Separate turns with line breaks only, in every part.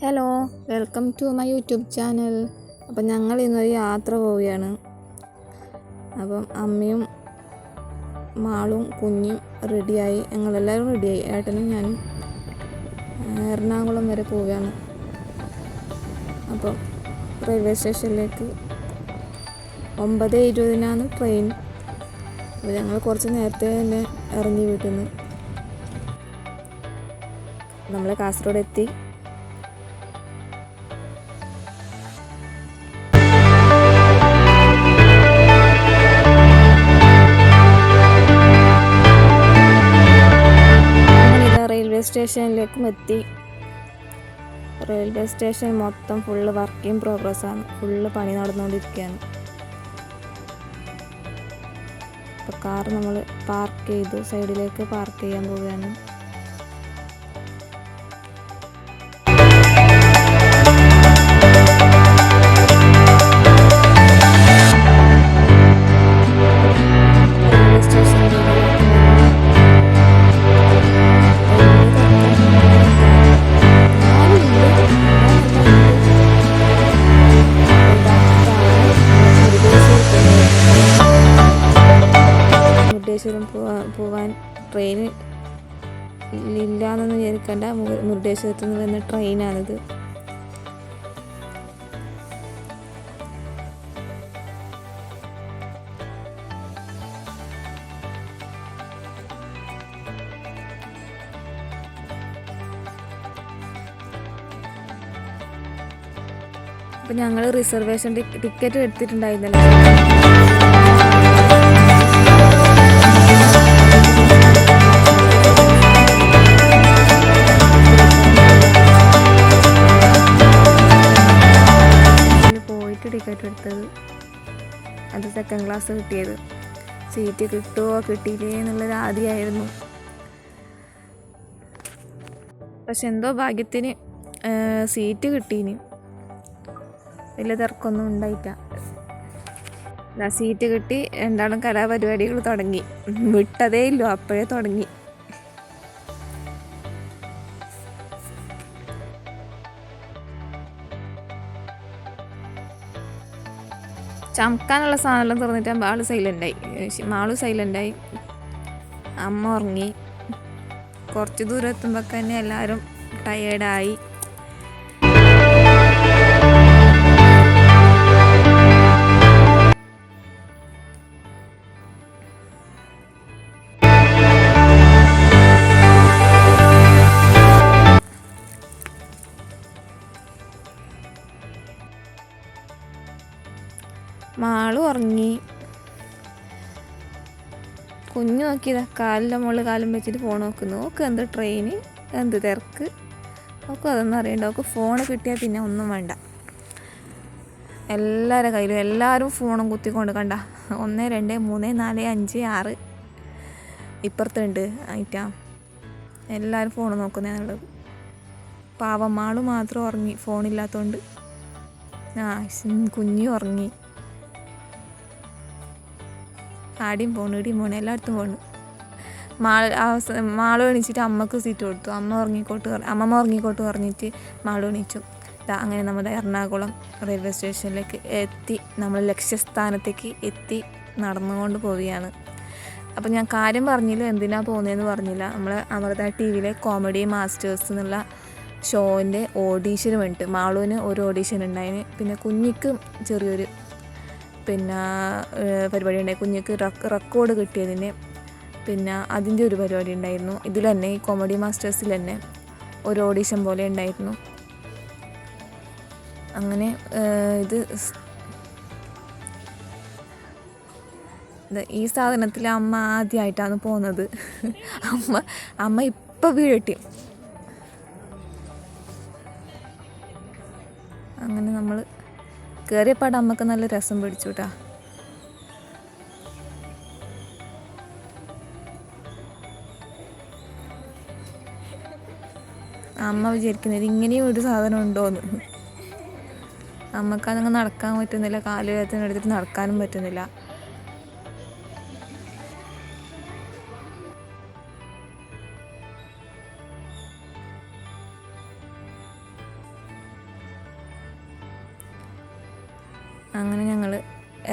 Hello, welcome to my YouTube channel. അപ്പം ഞങ്ങൾ ഇന്നൊരു യാത്ര പോവുകയാണ്. അപ്പം അമ്മയും മാളും കുഞ്ഞും റെഡിയായി, ഞങ്ങളെല്ലാവരും റെഡിയായി. ഏട്ടനും ഞാനും എറണാകുളം വരെ പോവുകയാണ്. അപ്പം റെയിൽവേ സ്റ്റേഷനിലേക്ക് 9:20 ട്രെയിൻ. അപ്പോൾ ഞങ്ങൾ കുറച്ച് നേരത്തെ തന്നെ ഇറങ്ങി വീട്ടിൽ നിന്ന്. നമ്മൾ കാസർഗോഡ് എത്തി. റെയിൽവേ സ്റ്റേഷനിലേക്കും എത്തി. റെയിൽവേ സ്റ്റേഷൻ മൊത്തം ഫുള്ള് വർക്ക് ഇൻ പ്രോഗ്രസ്സാണ്, ഫുള്ള് പണി നടന്നുകൊണ്ടിരിക്കുകയാണ്. അപ്പോൾ കാർ നമ്മൾ പാർക്ക് ചെയ്തു, സൈഡിലേക്ക് പാർക്ക് ചെയ്യാൻ പോവുകയാണ്. മുരുടേശ്വരം പോവാൻ ട്രെയിൻ ഇല്ലയെന്നൊന്നും വിചാരിക്കേണ്ട, മുരുടേശ്വരത്ത് നിന്ന് വരുന്ന ട്രെയിനാണിത്. അപ്പം ഞങ്ങൾ റിസർവേഷൻ ടിക്കറ്റ് എടുത്തിട്ടുണ്ടായിരുന്നല്ലോ. ടിക്കറ്റ് എടുത്തത്, അത് സെക്കൻഡ് ക്ലാസ് കിട്ടിയത്. സീറ്റ് കിട്ടുമോ കിട്ടിയില്ലേ എന്നുള്ളത് ആദ്യമായിരുന്നു. പക്ഷെ എന്തോ ഭാഗ്യത്തിന് സീറ്റ് കിട്ടീന്, വലിയ തിരക്കൊന്നും ഉണ്ടായില്ല. സീറ്റ് കിട്ടി, രണ്ടാളും കലാപരിപാടികൾ തുടങ്ങി. വിട്ടതേ ഇല്ലോ, അപ്പോഴേ തുടങ്ങി. ചമക്കാനുള്ള സാധനമെല്ലാം തുറന്നിട്ട് മാള് സൈലൻ്റായി. അമ്മ ഉറങ്ങി. കുറച്ച് ദൂരം എത്തുമ്പോൾ തന്നെ എല്ലാവരും ടയേർഡായി. മാളും ഉറങ്ങി. കുഞ്ഞു നോക്കിയതാ, കാലിൻ്റെ മുകളിൽ കാലും വെച്ചിട്ട് ഫോൺ നോക്കുന്നു. ഓക്ക് എന്ത് ട്രെയിന്, എന്ത് തിരക്ക്, ഓക്കും അതൊന്നും അറിയണ്ട. ഓക്ക് ഫോൺ കിട്ടിയാൽ പിന്നെ ഒന്നും വേണ്ട. എല്ലാവരുടെ കയ്യിലും എല്ലാവരും ഫോണും കുത്തിക്കൊണ്ട് കണ്ട 1 2 3 4 5 6 ഇപ്പുറത്തുണ്ട് ആയിട്ടാ എല്ലാവരും ഫോൺ നോക്കുന്നതാണുള്ളത്. പാവം മാള് മാത്രം ഉറങ്ങി, ഫോണില്ലാത്തതുകൊണ്ട്. കുഞ്ഞു ഉറങ്ങി. ആടിയും പോണു, ഇടിയും പോണു, എല്ലായിടത്തും പോണു. മാള് എണീച്ചിട്ട് അമ്മക്ക് സീറ്റ് കൊടുത്തു. അമ്മമ്മ ഉറങ്ങിക്കോട്ട് പറഞ്ഞിട്ട് മാള് എണീച്ചു. അങ്ങനെ നമ്മുടെ എറണാകുളം റെയിൽവേ സ്റ്റേഷനിലേക്ക് എത്തി. നമ്മൾ ലക്ഷ്യസ്ഥാനത്തേക്ക് എത്തി നടന്നുകൊണ്ട് പോവുകയാണ്. അപ്പം ഞാൻ കാര്യം പറഞ്ഞില്ല, എന്തിനാണ് പോകുന്നതെന്ന് പറഞ്ഞില്ല. നമ്മൾ അമൃത TV കോമഡി മാസ്റ്റേഴ്സ് എന്നുള്ള ഷോൻ്റെ ഓഡീഷന് വേണ്ടിയിട്ട് മാളുവിന് ഒരു ഓഡീഷൻ ഉണ്ടായിന്. പിന്നെ കുഞ്ഞിക്ക് ചെറിയൊരു പരിപാടി ഉണ്ടായി. കുഞ്ഞിക്ക് റെക്കോർഡ് കിട്ടിയതിന് അതിൻ്റെ ഒരു പരിപാടി ഉണ്ടായിരുന്നു. ഇതിൽ തന്നെ ഈ കോമഡി മാസ്റ്റേഴ്സിൽ തന്നെ ഒരു ഓഡീഷൻ പോലെ ഉണ്ടായിരുന്നു. അങ്ങനെ ഈ സാധനത്തിൽ അമ്മ ആദ്യമായിട്ടാണ് പോകുന്നത്. അമ്മ ഇപ്പം വീഴട്ടി. അങ്ങനെ നമ്മൾ കയറിയപ്പാട് അമ്മക്ക് നല്ല രസം പിടിച്ചു കേട്ടാ. അമ്മ വിചാരിക്കുന്നത് ഇങ്ങനെയും ഒരു സാധനം ഉണ്ടോയെന്ന്. അമ്മക്കതങ്ങ് നടക്കാൻ പറ്റുന്നില്ല, കാലുവേദന എടുത്തിട്ട് നടക്കാനും പറ്റുന്നില്ല. അങ്ങനെ ഞങ്ങൾ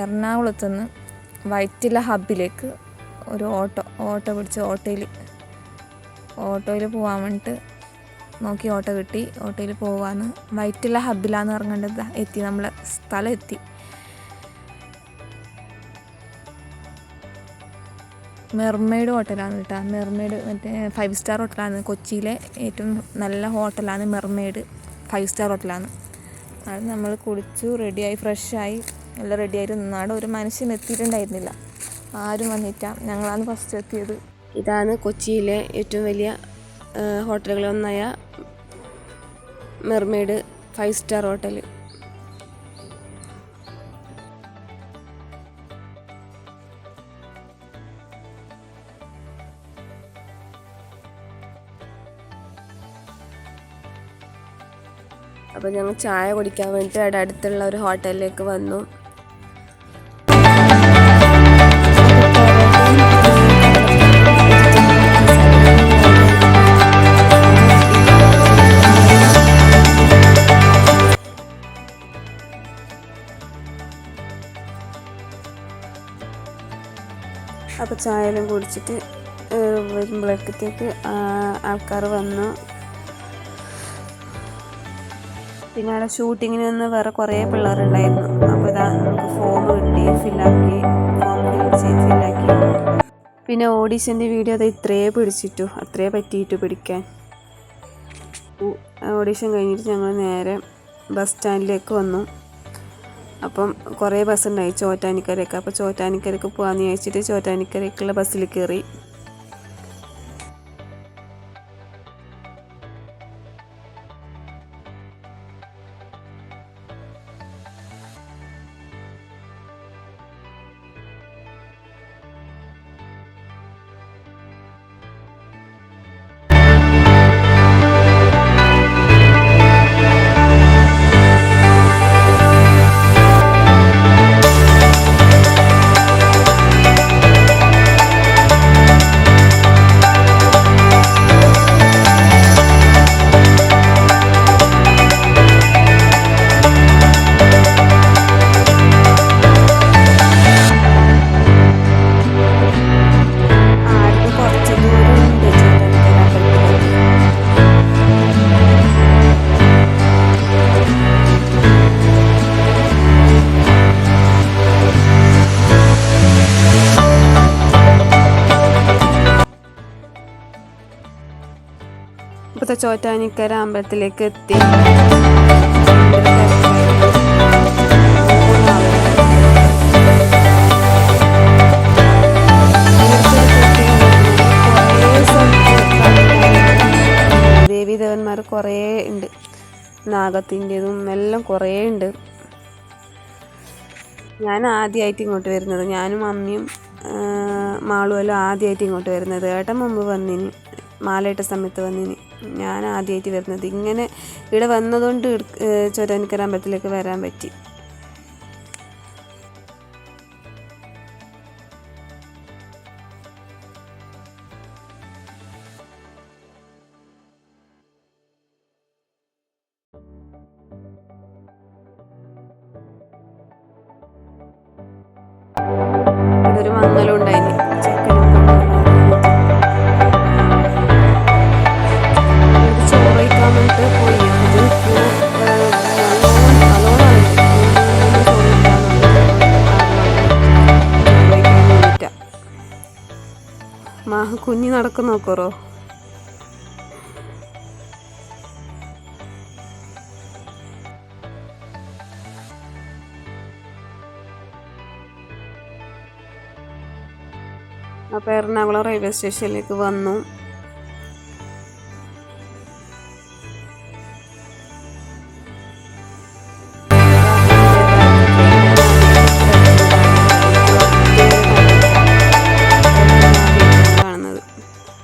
എറണാകുളത്തുനിന്ന് വൈറ്റില ഹബ്ബിലേക്ക് ഒരു ഓട്ടോ പിടിച്ച് ഓട്ടോയിൽ പോകാൻ വേണ്ടിയിട്ട് നോക്കി ഓട്ടോ കിട്ടി. ഓട്ടോയിൽ പോകാമെന്ന് വൈറ്റില ഹബ്ബിലാന്ന് ഇറങ്ങേണ്ടത് എത്തി, നമ്മളെ സ്ഥലം എത്തി. മെർമെയ്ഡ് ഹോട്ടലാണ് കേട്ടോ. മെർമെയ്ഡ് മറ്റേ 5 സ്റ്റാർ ഹോട്ടലാണ്. കൊച്ചിയിലെ ഏറ്റവും നല്ല ഹോട്ടലാണ് മെർമെയ്ഡ്. 5 സ്റ്റാർ ഹോട്ടലാണ്. അത് നമ്മൾ കുളിച്ചു റെഡിയായി ഫ്രഷായി എല്ലാം റെഡിയായിട്ട് നിന്നാണ്. ഒരു മനുഷ്യൻ എത്തിയിട്ടുണ്ടായിരുന്നില്ല, ആരും വന്നിട്ട. ഞങ്ങളാണ് ഫസ്റ്റ് എത്തിയത്. ഇതാണ് കൊച്ചിയിലെ ഏറ്റവും വലിയ ഹോട്ടലുകളൊന്നായ മെർമെയ്ഡ് 5 സ്റ്റാർ ഹോട്ടൽ. അപ്പോൾ ഞങ്ങൾ ചായ കുടിക്കാൻ വേണ്ടിയിട്ട് അവിടെ അടുത്തുള്ള ഒരു ഹോട്ടലിലേക്ക് വന്നു. അപ്പോൾ ചായയെല്ലാം കുടിച്ചിട്ട് വരുമ്പോഴേക്കത്തേക്ക് ആൾക്കാർ വന്നു. പിന്നെ അവിടെ ഷൂട്ടിങ്ങിന് നിന്ന് വേറെ കുറേ പിള്ളേരുണ്ടായിരുന്നു. അപ്പോൾ ഇതാ നമുക്ക് ഫോം കിട്ടി, ഫില്ലാക്കി. പിന്നെ ഓഡീഷൻ്റെ വീഡിയോ അത് അത്രേ പറ്റിയിട്ടു പിടിക്കാൻ. ഓഡീഷൻ കഴിഞ്ഞിട്ട് ഞങ്ങൾ നേരെ ബസ് സ്റ്റാൻഡിലേക്ക് വന്നു. അപ്പം കുറേ ബസ് ഉണ്ടായി ചോറ്റാനിക്കരയ്ക്ക്. അപ്പോൾ ചോറ്റാനിക്കരയ്ക്ക് പോകാമെന്ന് ചോദിച്ചിട്ട് ചോറ്റാനിക്കരയ്ക്കുള്ള ബസ്സിൽ കയറി. ഇപ്പോഴത്തെ ചോറ്റാനിക്കര അമ്പലത്തിലേക്ക് എത്തി. ദേവീദേവന്മാർ കുറേ ഉണ്ട്, നാഗത്തിൻ്റെതും എല്ലാം കുറേ ഉണ്ട്. ഞാൻ ആദ്യമായിട്ട് ഇങ്ങോട്ട് വരുന്നത്, ഞാനും അമ്മയും മാളുമെല്ലാം ആദ്യമായിട്ട് ഇങ്ങോട്ട് വരുന്നത്. ഏട്ടൻ മുമ്പ് വന്നിന്, മാലയിട്ട സമയത്ത് വന്നിന്. ഞാൻ ആദ്യമായിട്ട് വരുന്നത്. ഇങ്ങനെ ഇവിടെ വന്നതുകൊണ്ട് ചോറ്റാനിക്കര അമ്പലത്തിലേക്ക് വരാൻ പറ്റി. ഇതൊരു മംഗലം ഉണ്ടായിന്. കുഞ്ഞി നടക്കുന്ന നോക്കറോ. അപ്പോൾ എറണാകുളം റെയിൽവേ സ്റ്റേഷനിലേക്ക് വന്നു.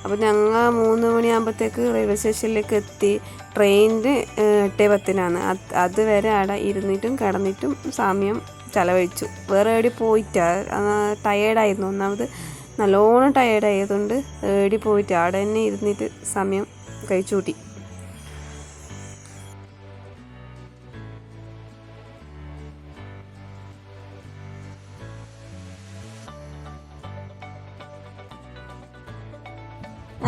അപ്പോൾ ഞങ്ങൾ 3 മണിയാകുമ്പോഴത്തേക്ക് റെയിൽവേ സ്റ്റേഷനിലേക്ക് എത്തി. ട്രെയിനിന് 8:10 അതുവരെ അവിടെ ഇരുന്നിട്ടും കിടന്നിട്ടും സമയം ചിലവഴിച്ചു. വേറെ എവിടെ പോയിട്ടാ, ടയേർഡായിരുന്നു. ഒന്നാമത് നല്ലോണം ടയേർഡായതുകൊണ്ട് എവിടെ പോയിട്ട് അവിടെ തന്നെ ഇരുന്നിട്ട് സമയം കഴിച്ചു കൂട്ടി.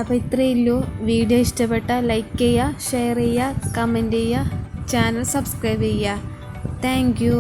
അപ്പോൾ ഇത്രയേ ഉള്ളൂ. വീഡിയോ ഇഷ്ടപ്പെട്ടാൽ ലൈക്ക് ചെയ്യുക, ഷെയർ ചെയ്യുക, കമൻറ്റ് ചെയ്യുക, ചാനൽ സബ്സ്ക്രൈബ് ചെയ്യുക. Thank you.